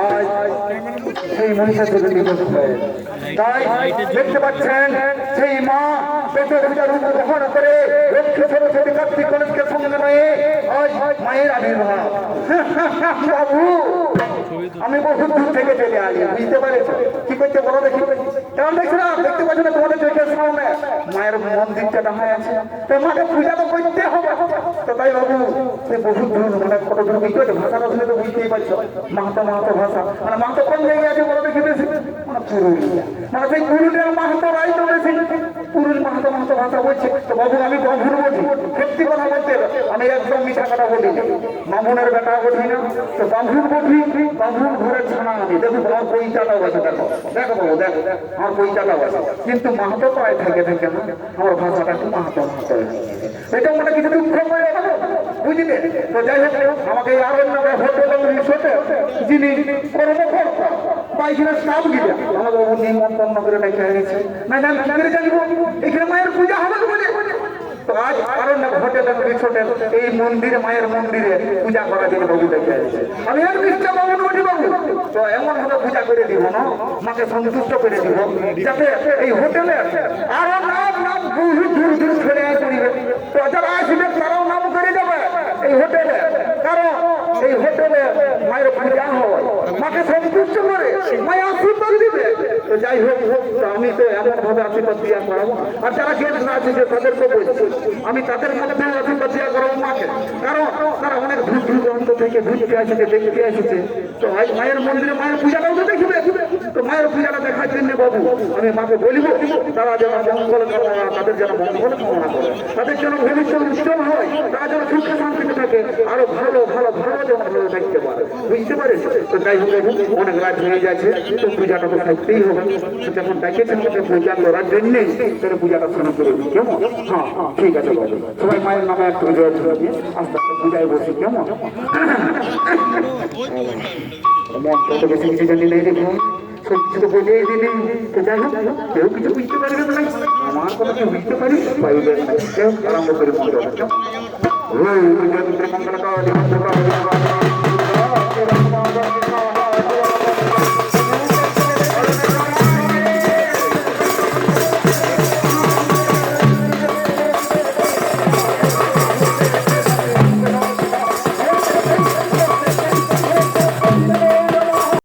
আজ সেই মহিষাসুর নিকট হয়ে তাই দেখতে পাচ্ছেন সেই মা পেটের ভিতর রূপ গ্রহণ করে লক্ষ্মী সরস্বতী কার্তিক গণেশকে সঙ্গে নিয়ে আজ মায়ের আবির্ভাব। বাবু আমি বহু দূর থেকে চলে আসি, বুঝতে পারেছ কি করতে বলো দেখি? কেমন দেখছো না? দেখতে পাচ্ছ না তোমাদের চোখের সামনে মায়ের মন্দিরটা দেখা আছে, তো মাকে পূজা তো করতে হবে। তো তাই বাবু সেই বহু দূর মানে কত দূর বুঝতে পারছো? ভাষাটা শুনে তো বুঝতেই পারছো, মাহাতো মাহাতো ভাষা। মানে মাহাতো কোন জায়গায় আছে বলো দেখি বেশি? মানে পুরুলিয়া, মানে সেই পুরুলিয়ার মাহাতো রাই তো বেশি পুরুল মাহাতো মাহাতো ভাষা বলছে। তো বাবু আমি বাবুর বলি, সত্যি কথা বলতে আমি একদম মিঠা কথা বলি, বামুনের বেটা বলি না, তো বাবুর বলি, বাবুর ঘরের ছানা আমি। দেখো আমার পৈতাটাও আছে, দেখো দেখো বাবু দেখো আমার পৈতাটাও আছে, কিন্তু মাহাতো পায়ে থেকে থেকে না আমার ভাষাটা একটু মাহাতো মাহাতো হয়ে গেছে। এটা মানে কিছু দুঃখ করে বুঝলে? তো যাই হোক আমাকে আরো হোটেল রিসোর্টে যিনি কর্মকর্তা পাইছিল স্টাফ গিয়ে আমাকে বাবু নিমন্ত্রণ করে ডেকে এনেছে। না জান জানিব এখানে মায়ের পূজা হবে বলে। তো আজ আরো হোটেল রিসোর্টে এই মন্দিরে মায়ের মন্দিরে পূজা করার জন্য বাবু ডেকে এনেছে। আমি আর নিষ্ঠা বাবু বলি বাবু, তো এমন ভাবে পূজা করে দিব না, মাকে সন্তুষ্ট করে দিব যাতে এই হোটেলে আরো নাম নাম বহু দূর দূর ছেড়ে করিবে। তো যারা আসবে তারাও নাম করে যাবে এই হোটেলে, কারণ এই হোটেলে মায়ের পূজা হয়, মাকে সন্তুষ্ট করে মায়ের আশীর্বাদ দিবে। তো যাই হোক আমি তো এমন ভাবে আশীর্বাদ দিয়া করাবো, আর যারা গেট না আছে তাদেরকে বলছি আমি তাদের মধ্যে আশীর্বাদ দিয়া করাবো মাকে, কারণ তারা অনেক দূর দূরান্ত থেকে ঘুরতে আসছে দেখতে আসছে। তো আজ মায়ের মন্দিরে মায়ের পূজাটাও তো দেখবে, তো মায়ের পূজাটা দেখার জন্য বাবু আমি মাকে বলিব তারা যেন মঙ্গল কামনা, তাদের যেন মঙ্গল কামনা করে, তাদের যেন ভবিষ্যৎ উজ্জ্বল হয়, তারা যেন সুখ শান্তিতে থাকে, আরো ভালো ভালো ভালো যেন ভালো থাকতে পারে, বুঝতে পারে? তো যাই হোক বাবু অনেক রাত হয়ে যাচ্ছে, তো পূজাটা তো থাকতেই হবে। যখন ডেকেছেন আমাকে পূজা করার জন্যে তাহলে পূজাটা শুরু করে দিই, কেমন? হ্যাঁ ঠিক আছে বাবু, সবাই মায়ের নামে একটু জয় দিয়ে আস্তে আস্তে পূজায় বসি, কেমন? মন্ত্র তো বেশি কিছু জানি নেই দেখুন, সব কিছু তো বলেই দিলি। তো যাই হোক কেউ কিছু বুঝতে পারবে না, আমার কথা কেউ বুঝতে পারি পাইবে না, কেউ আরম্ভ করে মন্ত্র মঙ্গল